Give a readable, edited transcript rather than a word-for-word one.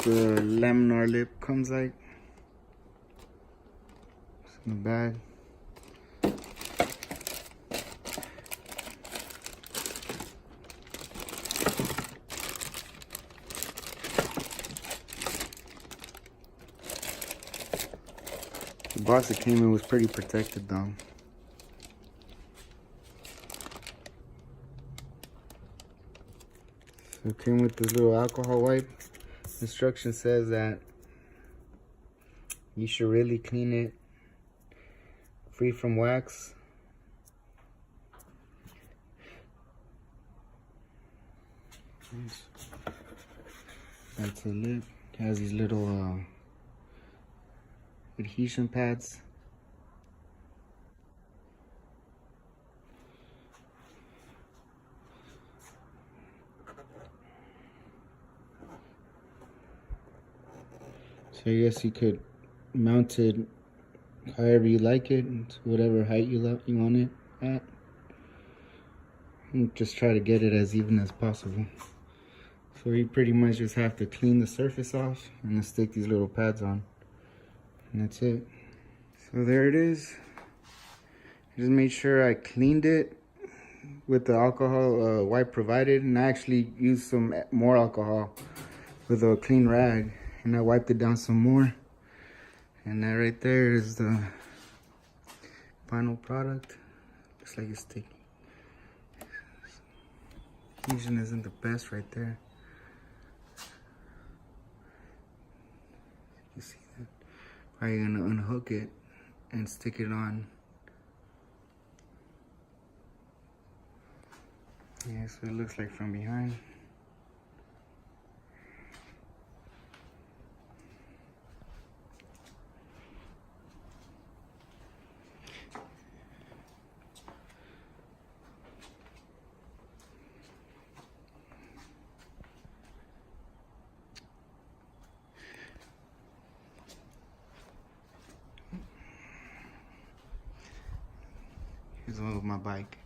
the laminar lip comes like. It's in the bag. The box that came in was pretty protected though. So it came with this little alcohol wipe. Instruction says that you should really clean it free from wax. That's the lip. It has these little adhesion pads. So I guess you could mount it however you like it, to whatever height you want it at. And just try to get it as even as possible. So you pretty much just have to clean the surface off and then stick these little pads on. And that's it. So there it is. I just made sure I cleaned it with the alcohol wipe provided, and I actually used some more alcohol with a clean rag, and I wiped it down some more. And that right there is the final product. Looks like it's sticky. Adhesion isn't the best right there. You see that? Probably gonna unhook it and stick it on. Yeah, so it looks like from behind. Here's one with my bike.